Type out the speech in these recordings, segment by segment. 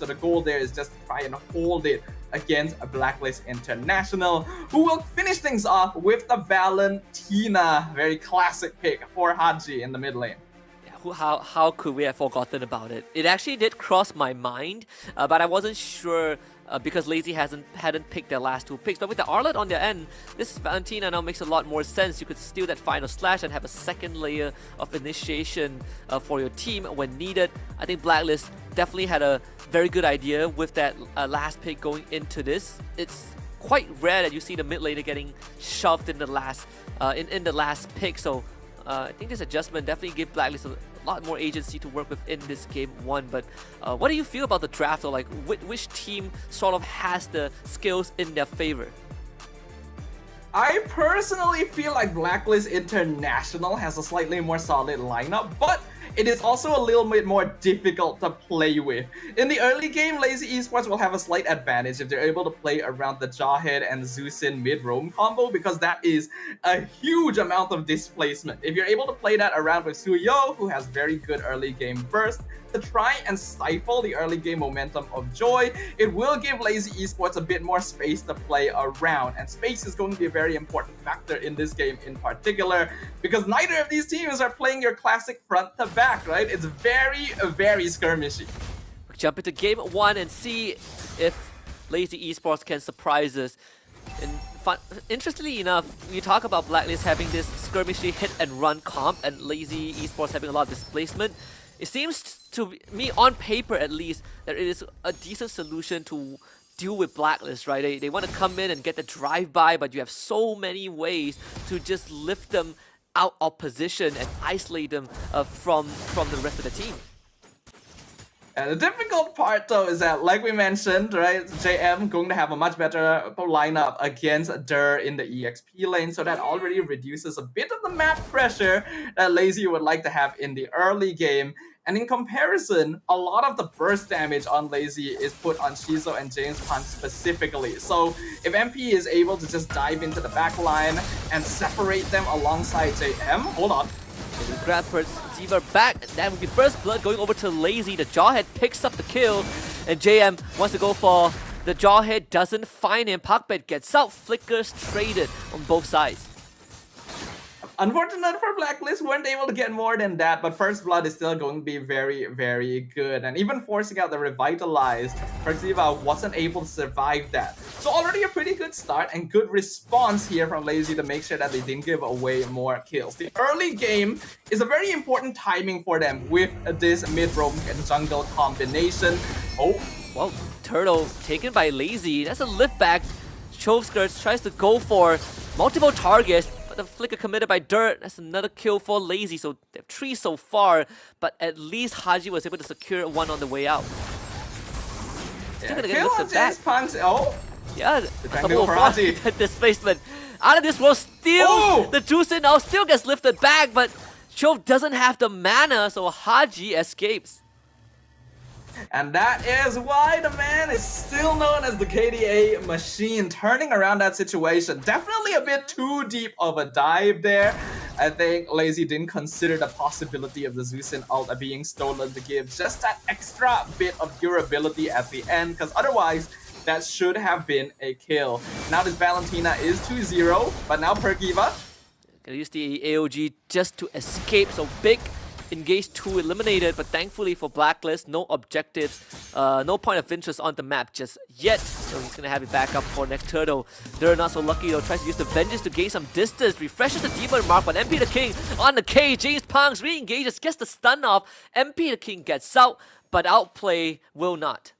So the goal there is just to try and hold it against a Blacklist International, who will finish things off with the Valentina. Very classic pick for Haji in the mid lane. How could we have forgotten about it? It actually did cross my mind, but I wasn't sure because Lazy hadn't picked their last two picks. But with the Arlet on their end, this Valentina now makes a lot more sense. You could steal that final slash and have a second layer of initiation for your team when needed. I think Blacklist definitely had a very good idea with that last pick going into this. It's quite rare that you see the mid laner getting shoved in the last in the last pick. So I think this adjustment definitely gave Blacklist a lot more agency to work with in this game one. But what do you feel about the draft, or like which team sort of has the skills in their favor? I personally feel like Blacklist International has a slightly more solid lineup, but it is also a little bit more difficult to play with. In the early game, Lazy Esports will have a slight advantage if they're able to play around the Jawhead and Zeusin mid-roam combo, because that is a huge amount of displacement. If you're able to play that around with Suyo, who has very good early game burst, to try and stifle the early game momentum of Joy, it will give Lazy Esports a bit more space to play around, and space is going to be a very important factor in this game in particular, because neither of these teams are playing your classic front to back, right? It's very skirmishy. We'll jump into game one and see if Lazy Esports can surprise us. And interestingly enough, you talk about Blacklist having this skirmishy hit and run comp and Lazy Esports having a lot of displacement. It seems to me, on paper at least, that it is a decent solution to deal with Blacklist, right? They want to come in and get the drive-by, but you have so many ways to just lift them out of position and isolate them from the rest of the team. And the difficult part though is that, like we mentioned, right, JM going to have a much better lineup against Dur in the EXP lane, so that already reduces a bit of the map pressure that Lazy would like to have in the early game. And in comparison, a lot of the burst damage on Lazy is put on Shizo and James Pan specifically. So if MP is able to just dive into the back line and separate them alongside JM, hold on. Grab Ziva back, and that would be first blood going over to Lazy. The Jawhead picks up the kill, and JM wants to go for the Jawhead, doesn't find him. Pakbet gets out, flickers traded on both sides. Unfortunate for Blacklist, weren't able to get more than that, but First Blood is still going to be very good. And even forcing out the Revitalize, Perxiva wasn't able to survive that. So already a pretty good start and good response here from Lazy to make sure that they didn't give away more kills. The early game is a very important timing for them with this mid-roam and jungle combination. Oh, well, Turtle taken by Lazy. That's a lift back. Chovskirts tries to go for multiple targets, but the flicker committed by Dirt. That's another kill for Lazy. So they have 3 so far, but at least Haji was able to secure one on the way out. Still gonna get lifted back. Oh, yeah, a couple of displacement. Out of this world, steals the Juicin now, still gets lifted back, but Chove doesn't have the mana, so Haji escapes. And that is why the man is still known as the KDA machine, turning around that situation. Definitely a bit too deep of a dive there. I think Lazy didn't consider the possibility of the Zeusin ult being stolen to give just that extra bit of durability at the end, because otherwise that should have been a kill. Now this Valentina is 2-0, but now Perkiva gonna use the AOG just to escape, so big engage 2 eliminated, but thankfully for Blacklist, no objectives, no point of interest on the map just yet. So he's gonna have it back up for next turtle. They're not so lucky though, tries to use the Vengeance to gain some distance, refreshes the Demon Mark, but MP the King on the K. James Punks re-engages, gets the stun off. MP the King gets out, but Outplay will not.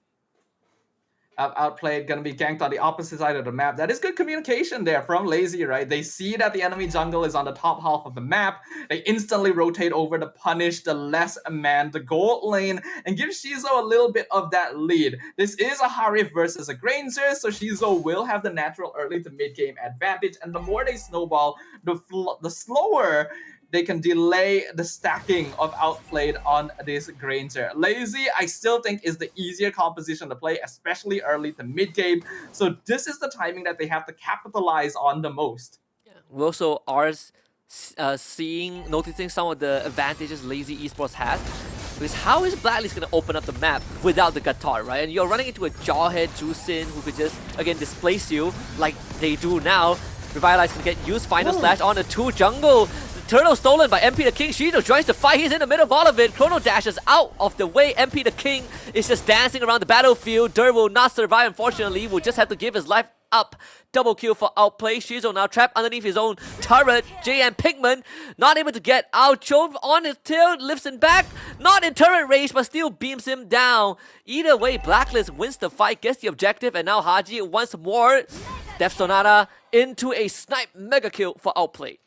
Outplayed, gonna be ganked on the opposite side of the map. That is good communication there from Lazy, right? They see that the enemy jungle is on the top half of the map. They instantly rotate over to punish the less manned gold lane and give Shizo a little bit of that lead. This is a Harif versus a Granger, so Shizo will have the natural early to mid game advantage, and the more they snowball, the slower they can delay the stacking of Outplayed on this Granger. Lazy, I still think, is the easier composition to play, especially early to mid game. So this is the timing that they have to capitalize on the most. Yeah. We also are noticing some of the advantages Lazy Esports has. Because how is BLACKLIST going to open up the map without the Gatot, right? And you're running into a Jawhead Jusin who could just, again, displace you like they do now. Revitalize can get used, Final Slash on the 2 jungle. The turtle stolen by MP the King. Shido joins the fight, he's in the middle of all of it. Chrono dashes out of the way. MP the King is just dancing around the battlefield. Dur will not survive, unfortunately. Will just have to give his life up. Double kill for Outplay. Shizo now trapped underneath his own turret. JM Pigman not able to get out. Chove on his tail, lifts him back. Not in turret range, but still beams him down. Either way, BLACKLIST wins the fight, gets the objective, and now Haji once more. Death Sonata into a snipe mega kill for Outplay.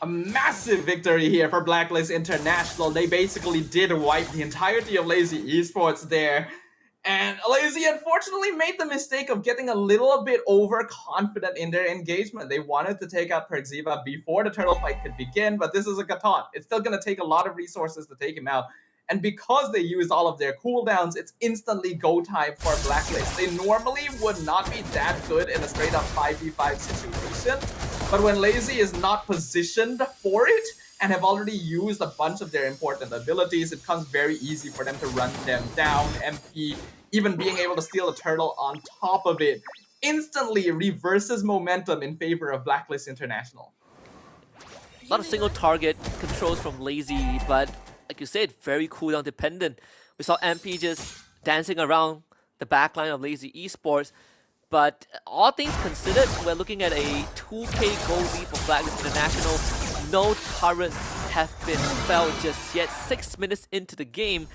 A massive victory here for BLACKLIST International. They basically did wipe the entirety of Lazy Esports there. And Lazy unfortunately made the mistake of getting a little bit overconfident in their engagement. They wanted to take out Perxiva before the turtle fight could begin, but this is a Gatot. It's still going to take a lot of resources to take him out. And because they used all of their cooldowns, it's instantly go time for BLACKLIST. They normally would not be that good in a straight up 5v5 situation, but when Lazy is not positioned for it, and have already used a bunch of their important abilities, it becomes very easy for them to run them down. MP, even being able to steal a turtle on top of it, instantly reverses momentum in favor of BLACKLIST International. A lot of single target controls from Lazy, but like you said, very cooldown dependent. We saw MP just dancing around the backline of Lazy Esports. But all things considered, we're looking at a 2k gold lead for BLACKLIST International. No turrets have been felled just yet. 6 minutes into the game.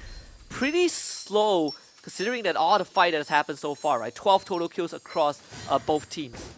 Pretty slow considering that all the fight that has happened so far, right? 12 total kills across both teams.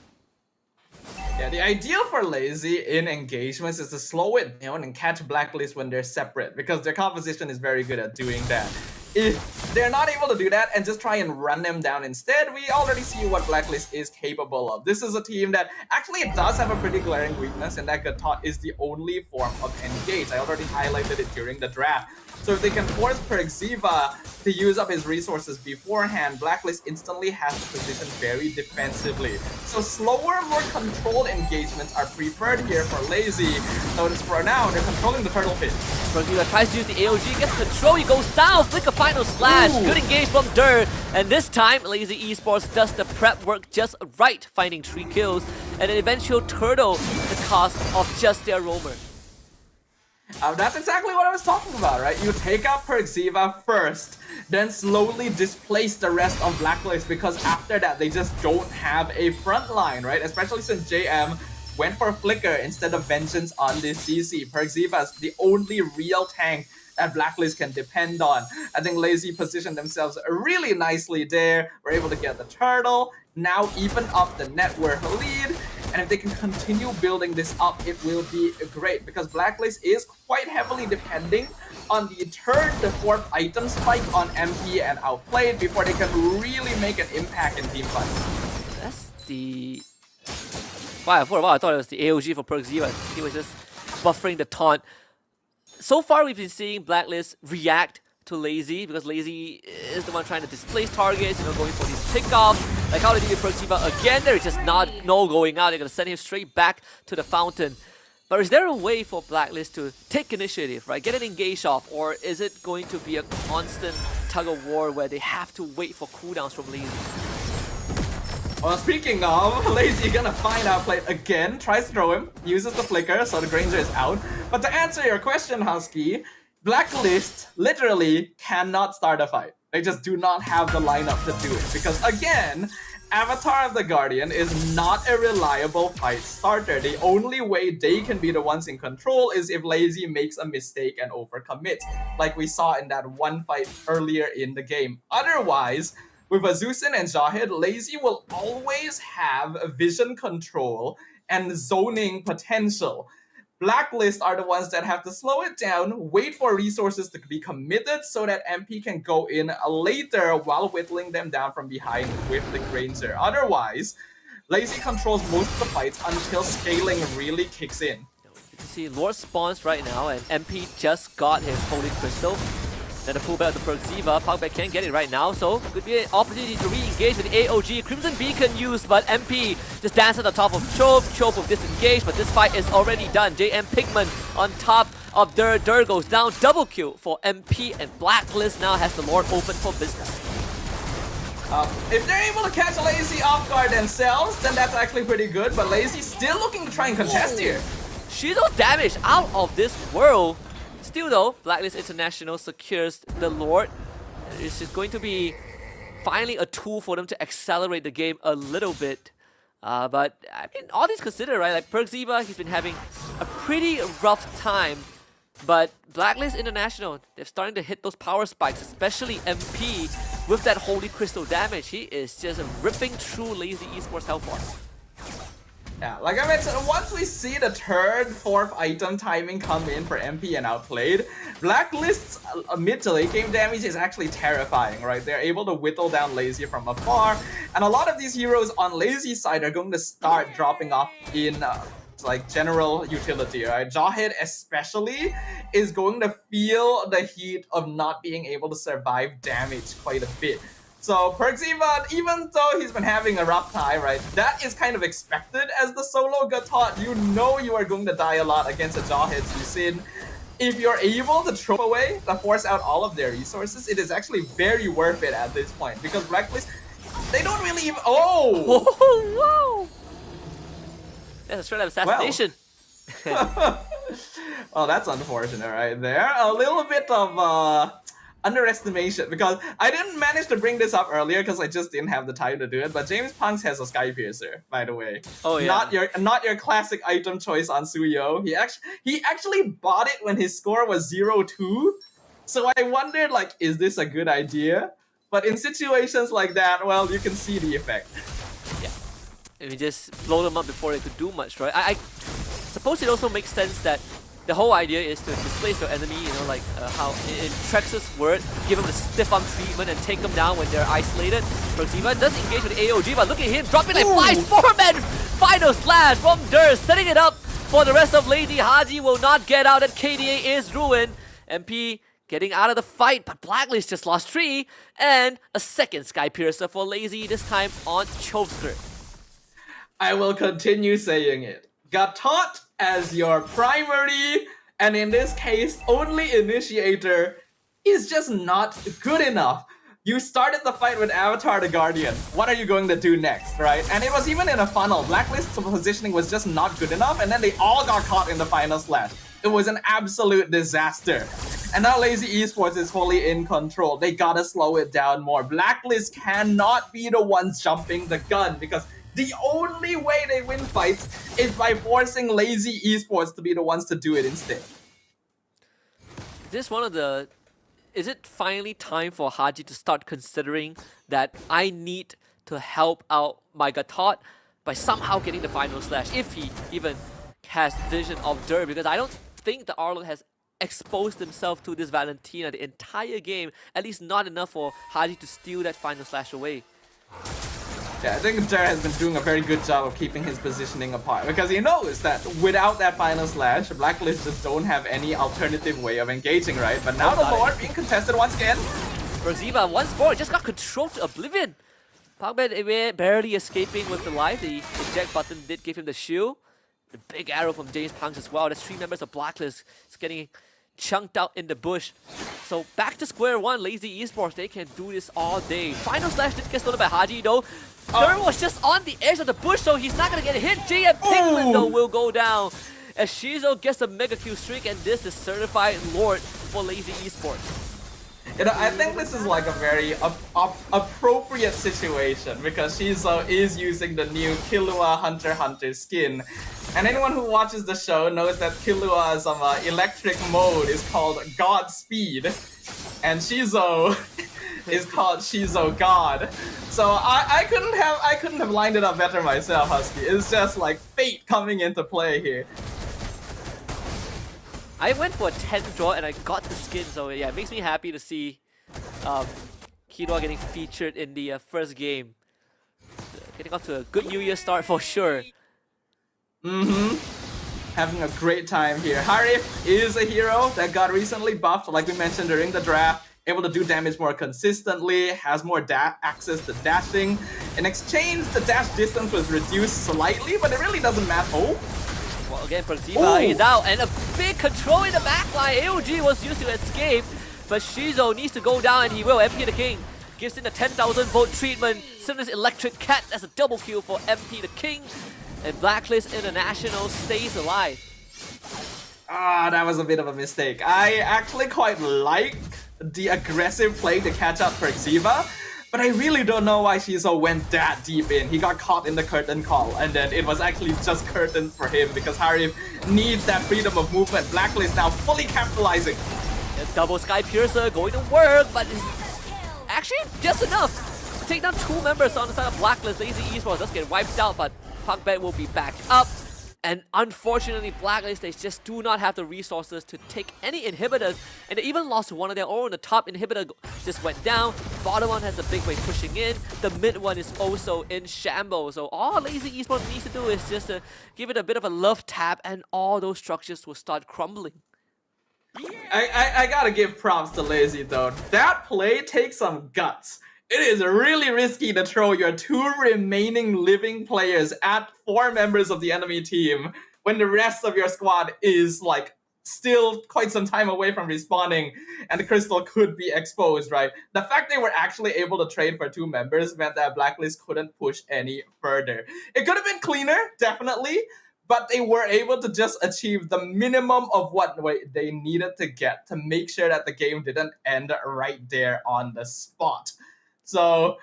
Yeah, the ideal for Lazy in engagements is to slow it down and catch BLACKLIST when they're separate, because their composition is very good at doing that. If they're not able to do that and just try and run them down instead, we already see what BLACKLIST is capable of. This is a team that actually does have a pretty glaring weakness, and that Gatot is the only form of engage. I already highlighted it during the draft. So if they can force Perxiva to use up his resources beforehand, BLACKLIST instantly has to position very defensively. So slower, more controlled engagements are preferred here for Lazy. Notice for now, they're controlling the turtle pit. Perxiva tries to use the AOG, gets control, he goes down, flick a Final Slash. Good engage from Dur. And this time, Lazy Esports does the prep work just right, finding 3 kills and an eventual turtle at the cost of just their roamer. That's exactly what I was talking about, right? You take out Perxiva first, then slowly displace the rest of BLACKLIST, because after that, they just don't have a front line, right? Especially since JM went for Flicker instead of Vengeance on this CC. Perxiva is the only real tank that BLACKLIST can depend on. I think Lazy positioned themselves really nicely there. We're able to get the turtle, now even up the net worth lead. And if they can continue building this up, it will be great, because BLACKLIST is quite heavily depending on the third to fourth item spike on MP and Outplayed before they can really make an impact in team fights. That's the... Wow, for a while I thought it was the AOG for Perxiva. He was just buffering the taunt. So far we've been seeing BLACKLIST react to Lazy, because Lazy is the one trying to displace targets, going for these pickoffs. Like how they did with Perxiva again, they're just not going out. They're gonna send him straight back to the fountain. But is there a way for BLACKLIST to take initiative, right? Get an engage off, or is it going to be a constant tug of war where they have to wait for cooldowns from Lazy? Well, speaking of, Lazy gonna find Outplayed again, tries to throw him, uses the flicker, so the Granger is out. But to answer your question, Husky, BLACKLIST literally cannot start a fight. They just do not have the lineup to do it, because again, Avatar of the Guardian is not a reliable fight starter. The only way they can be the ones in control is if Lazy makes a mistake and overcommits, like we saw in that one fight earlier in the game. Otherwise, with Azusin and Jawhead, Lazy will always have vision control and zoning potential. BLACKLIST are the ones that have to slow it down, wait for resources to be committed so that MP can go in later while whittling them down from behind with the Granger. Otherwise, Lazy controls most of the fights until scaling really kicks in. You can see Lord spawns right now, and MP just got his Holy Crystal. Then the pullback of the Perxiva. Pugback can't get it right now, so could be an opportunity to re-engage with the AOG. Crimson Beacon used, but MP just danced on the top of Chope. Chope will disengage, but this fight is already done. JM Pigman on top of Dur. Dur goes down. Double kill for MP, and Blacklist now has the Lord open for business. If they're able to catch Lazy off guard themselves, then that's actually pretty good. But Lazy still looking to try and contest here. Shizo's damage out of this world. Still though, Blacklist International secures the Lord. It's just going to be finally a tool for them to accelerate the game a little bit. But I mean, all these considered, right? Like Perxiva, he's been having a pretty rough time. But Blacklist International, they're starting to hit those power spikes, especially MP with that Holy Crystal damage. He is just ripping through Lazy Esports health bars. Yeah, like I mentioned, once we see the third, fourth item timing come in for MP and outplayed, Blacklist's mid to late game damage is actually terrifying, right? They're able to whittle down Lazy from afar, and a lot of these heroes on Lazy's side are going to start dropping off in like general utility, right? Jawhead especially is going to feel the heat of not being able to survive damage quite a bit. So Perxiva, even though he's been having a rough time, right, that is kind of expected as the solo Gatot. You know you are going to die a lot against a Jawhead Susin. If you're able to throw away, to force out all of their resources, it is actually very worth it at this point. Because Blacklist, they don't really even... Oh! Whoa! That's a straight up assassination. Well. Well, that's unfortunate right there. A little bit of... underestimation, because I didn't manage to bring this up earlier because I just didn't have the time to do it, but James Punks has a Sky Piercer, by the way. Oh yeah. Not your classic item choice on Suyo. He actually bought it when his score was 0-2. So I wondered, like, is this a good idea? But in situations like that, well, you can see the effect. Yeah. And we just blow them up before they could do much, right? I suppose it also makes sense that the whole idea is to displace your enemy, you know, like how in Trex's word, give him the stiff arm treatment and take them down when they're isolated. Perxiva does engage with AOG, but look at him dropping like flies. 4-man final slash from Dur, setting it up for the rest of Lady. Haji will not get out, and KDA is ruined. MP getting out of the fight, but Blacklist just lost 3, and a second Sky Piercer for Lazy, this time on Choveskirt. I will continue saying it. Gatot as your primary, and in this case, only initiator, is just not good enough. You started the fight with Avatar the Guardian. What are you going to do next, right? And it was even in a funnel. Blacklist's positioning was just not good enough, and then they all got caught in the final slash. It was an absolute disaster. And now Lazy Esports is fully in control. They gotta slow it down more. Blacklist cannot be the ones jumping the gun, because the only way they win fights is by forcing Lazy Esports to be the ones to do it instead. Is it finally time for Haji to start considering that I need to help out my Gatot by somehow getting the final slash, if he even has vision of Dur? Because I don't think the Arlo has exposed himself to this Valentina the entire game, at least not enough for Haji to steal that final slash away. Yeah, I think Dur has been doing a very good job of keeping his positioning apart, because he knows that without that final slash, Blacklist just don't have any alternative way of engaging, right? But now the Lord being contested once again. Perxiva once more just got controlled to oblivion. Pugback barely escaping with the life. The eject button did give him the shield. The big arrow from James Punks as well. There's 3 members of Blacklist. It's getting chunked out in the bush. So back to square one. Lazy Esports, they can do this all day. Final slash did get stolen by Haji though. Dur was just on the edge of the bush, so he's not gonna get hit. JM Pigman though will go down as Shizo gets a mega kill streak, and this is certified Lord for Lazy Esports. You know, I think this is like a very appropriate situation, because Shizo is using the new Killua Hunter x Hunter skin. And anyone who watches the show knows that Killua's electric mode is called Godspeed, and Shizo is called Shizo God. So I couldn't have lined it up better myself, Husky. It's just like fate coming into play here. I went for a 10 draw and I got the skin, so yeah, it makes me happy to see Killua getting featured in the first game. Getting off to a good New Year start for sure. Having a great time here. Harif is a hero that got recently buffed, like we mentioned during the draft. able to do damage more consistently, has more access to dashing. In exchange, the dash distance was reduced slightly, but it really doesn't matter. Oh, well, again, Perziva is out, and a big control in the backline. AOG was used to escape, but Shizo needs to go down, and he will. MP the King gives in the 10,000 volt treatment. Similar Electric Cat as a double kill for MP the King, and Blacklist International stays alive. That was a bit of a mistake. I actually quite like the aggressive play to catch out Perziva, but I really don't know why Shizo went that deep in. He got caught in the curtain call, and then it was actually just curtains for him because Harif needs that freedom of movement. Blacklist now fully capitalizing. A double Sky Piercer going to work, but it's actually just enough to take down 2 members on the side of Blacklist. Lazy Esports does get wiped out, but Puckbet will be back up. And unfortunately, Blacklist, they just do not have the resources to take any inhibitors, and they even lost one of their own. The top inhibitor just went down, bottom one has a big wave pushing in, the mid one is also in shambles. So all Lazy Esports needs to do is just give it a bit of a love tap, and all those structures will start crumbling. I gotta give props to Lazy though. That play takes some guts. It is really risky to throw your 2 remaining living players at 4 members of the enemy team when the rest of your squad is like still quite some time away from respawning and the crystal could be exposed, right? The fact they were actually able to trade for 2 members meant that Blacklist couldn't push any further. It could have been cleaner, definitely, but they were able to just achieve the minimum of what they needed to get to make sure that the game didn't end right there on the spot. So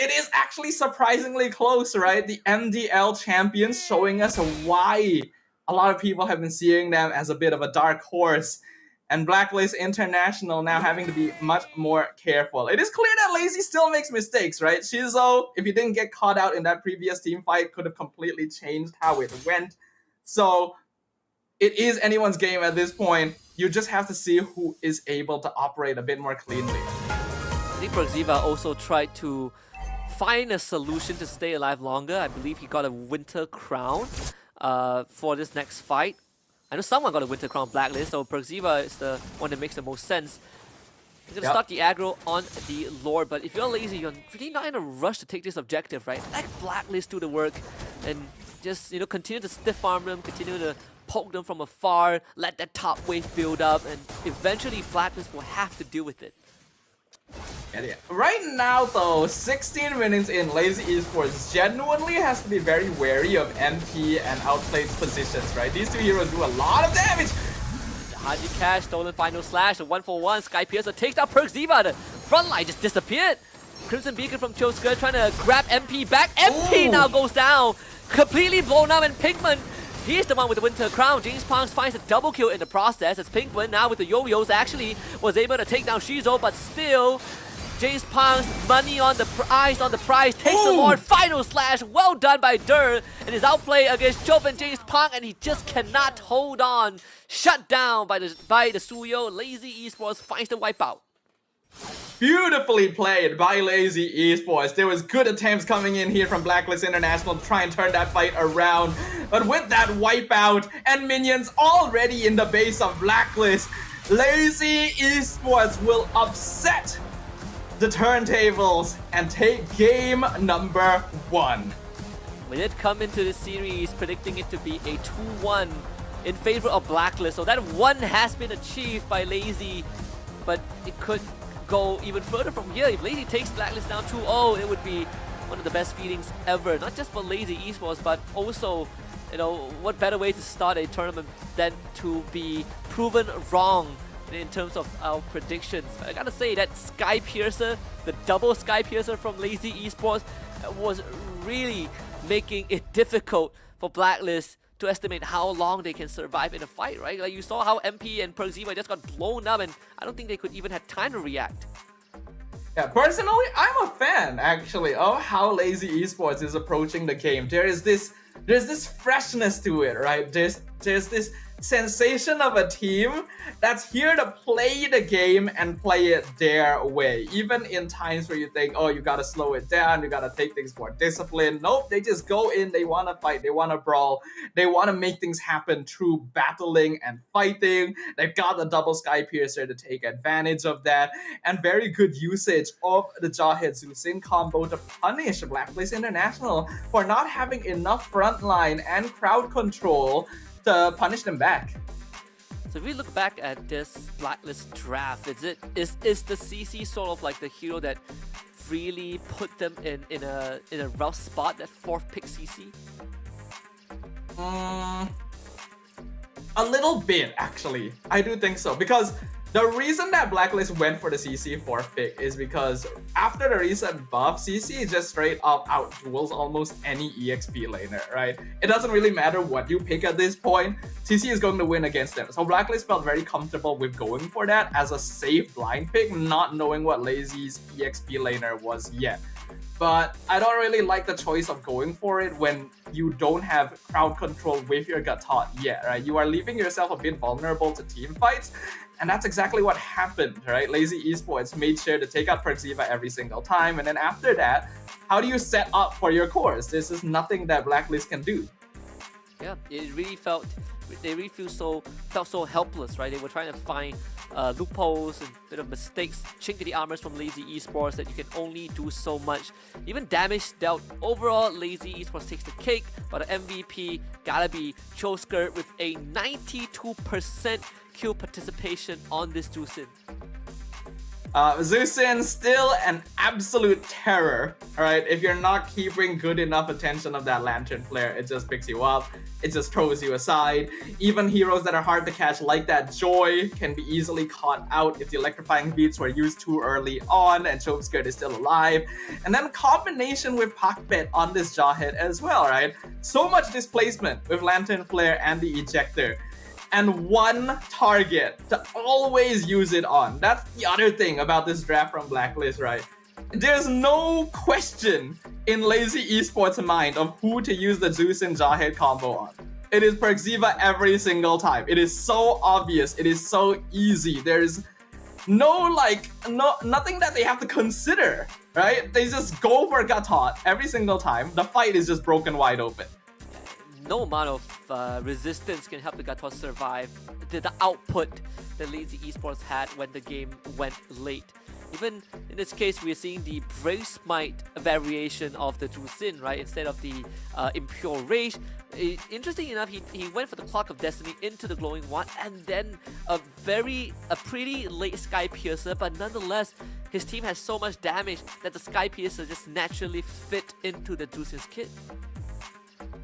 it is actually surprisingly close, right? The MDL champions showing us why a lot of people have been seeing them as a bit of a dark horse. And Blacklist International now having to be much more careful. It is clear that Lazy still makes mistakes, right? Shizo, if he didn't get caught out in that previous team fight, could have completely changed how it went. So it is anyone's game at this point. You just have to see who is able to operate a bit more cleanly. I think Perziva also tried to find a solution to stay alive longer. I believe he got a Winter Crown for this next fight. I know someone got a Winter Crown Blacklist, so Perziva is the one that makes the most sense. He's going to start the aggro on the Lord, but if you're lazy, you're really not in a rush to take this objective, right? Let Blacklist do the work and just, you know, continue to stiff arm them, continue to poke them from afar, let that top wave build up, and eventually Blacklist will have to deal with it. Yeah. Right now though, 16 minutes in, Lazy Esports genuinely has to be very wary of MP and outplayed positions, right? These 2 heroes do a lot of damage. The Haji Cash, stolen final slash, the 1-for-1, Sky Piercer takes out Perziva, the front line just disappeared. Crimson Beacon from Chosker trying to grab MP back. MP now goes down, completely blown up, and Pinkman, he's the one with the Winter Crown. James Punks finds a double kill in the process as Pinkman now with the yo-yos actually was able to take down Shizo, but still James Punks, money on the prize, takes the Lord, final slash, well done by Dur, and his outplay against Chop and James Punk, and he just cannot hold on. Shut down by the Suyo. Lazy Esports finds the wipeout. Beautifully played by Lazy Esports. There was good attempts coming in here from Blacklist International to try and turn that fight around. But with that wipeout and minions already in the base of Blacklist, Lazy Esports will upset the turntables and take game number 1. We did come into this series predicting it to be a 2-1 in favor of Blacklist. So that 1 has been achieved by Lazy, but it could go even further from here. If Lazy takes Blacklist down 2-0, it would be one of the best feelings ever. Not just for Lazy Esports, but also, you know, what better way to start a tournament than to be proven wrong in terms of our predictions. I gotta say that Sky Piercer, the double Sky Piercer from Lazy Esports, was really making it difficult for Blacklist to estimate how long they can survive in a fight, right? Like you saw how MP and Perziva just got blown up, and I don't think they could even have time to react. Yeah, personally, I'm a fan actually of how Lazy Esports is approaching the game. There's this freshness to it, right? There's this sensation of a team that's here to play the game and play it their way. Even in times where you think, oh, you gotta slow it down, you gotta take things more disciplined. Nope, they just go in, they wanna fight, they wanna brawl, they wanna make things happen through battling and fighting. They've got the double Sky Piercer to take advantage of that, and very good usage of the Jawhead Zusin combo to punish Blacklist International for not having enough frontline and crowd control to punish them back. So if we look back at this Blacklist draft, is the CC sort of like the hero that really put them in a rough spot, that 4th pick CC? A little bit, actually. I do think so, because the reason that Blacklist went for the CC 4th pick is because after the recent buff, CC just straight up out-duels almost any EXP laner, right? It doesn't really matter what you pick at this point, CC is going to win against them. So Blacklist felt very comfortable with going for that as a safe blind pick, not knowing what Lazy's EXP laner was yet. But I don't really like the choice of going for it when you don't have crowd control with your Gatot yet, right? You are leaving yourself a bit vulnerable to team fights, and that's exactly what happened, right? Lazy Esports made sure to take out Perxiva every single time, and then after that, how do you set up for your cores? This is nothing that Blacklist can do. Yeah, they really felt so helpless, right? They were trying to find loopholes and bit of mistakes, chink to the armors from Lazy Esports that you can only do so much. Even damage dealt, overall Lazy Esports takes the cake, but the MVP gotta be Chosker with a 92% kill participation on this Zusin. Zusin still an absolute terror, alright? If you're not keeping good enough attention of that Lantern Flare, it just picks you up, it just throws you aside. Even heroes that are hard to catch like that Joy can be easily caught out if the electrifying beats were used too early on and Chokeskirt is still alive. And then combination with Pakbet on this Jawhead as well, right? So much displacement with Lantern Flare and the Ejector. And one target to always use it on. That's the other thing about this draft from Blacklist, right? There's no question in Lazy Esports' mind of who to use the Zeus and Jawhead combo on. It is Perxiva every single time. It is so obvious. It is so easy. There's nothing that they have to consider, right? They just go for Gatot every single time. The fight is just broken wide open. No amount of resistance can help the Gatot survive the output that Lazy Esports had when the game went late. Even in this case, we're seeing the Brave Smite variation of the Zusin, right? Instead of the Impure Rage. Interesting enough, he went for the Clock of Destiny into the Glowing One, and then a pretty late Sky Piercer, but nonetheless, his team has so much damage that the Sky Piercer just naturally fit into the Zusin's kit.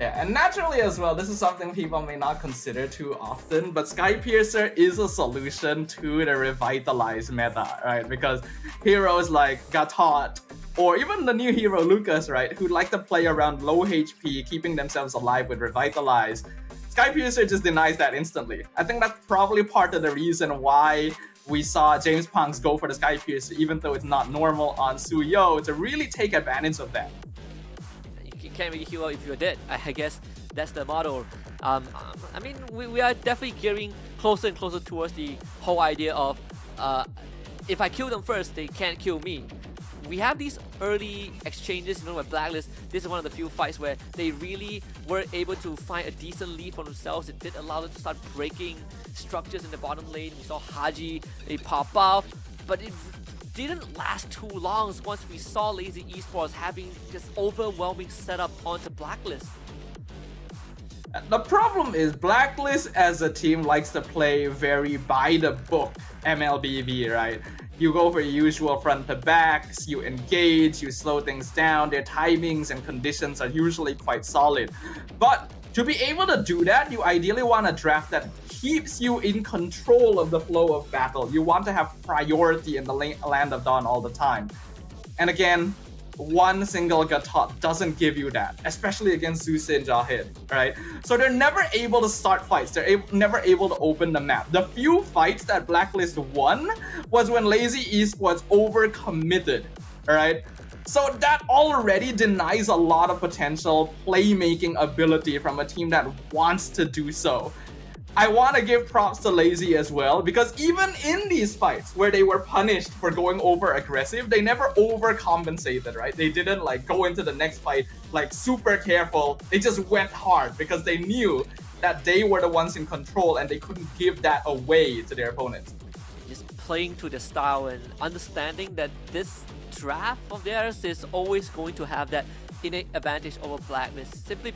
Yeah, and naturally as well, this is something people may not consider too often, but Sky Piercer is a solution to the revitalized meta, right? Because heroes like Gatot, or even the new hero Lucas, right, who like to play around low HP, keeping themselves alive with Revitalize, Sky Piercer just denies that instantly. I think that's probably part of the reason why we saw James Punks go for the Sky Piercer, even though it's not normal on Suyo, to really take advantage of that. You can't really heal out if you're dead. I guess that's the motto. I mean, we are definitely gearing closer and closer towards the whole idea of if I kill them first, they can't kill me. We have these early exchanges, with Blacklist. This is one of the few fights where they really were able to find a decent lead for themselves. It did allow them to start breaking structures in the bottom lane. We saw Haji, they pop off, but it didn't last too long once we saw Lazy Esports having this overwhelming setup onto Blacklist. The problem is Blacklist as a team likes to play very by the book MLBV, right? You go for your usual front to backs, you engage, you slow things down, their timings and conditions are usually quite solid. But to be able to do that, you ideally want a draft that keeps you in control of the flow of battle. You want to have priority in the Land of Dawn all the time. And again, one single Gatot doesn't give you that, especially against Zeus and Jawhead, right? So they're never able to start fights. They're never able to open the map. The few fights that Blacklist won was when Lazy Esports overcommitted, right? So that already denies a lot of potential playmaking ability from a team that wants to do so. I want to give props to Lazy as well, because even in these fights where they were punished for going over aggressive, they never overcompensated, right? They didn't like go into the next fight like super careful. They just went hard because they knew that they were the ones in control and they couldn't give that away to their opponents. Just playing to the style and understanding that this draft of theirs is always going to have that innate advantage over Blacklist simply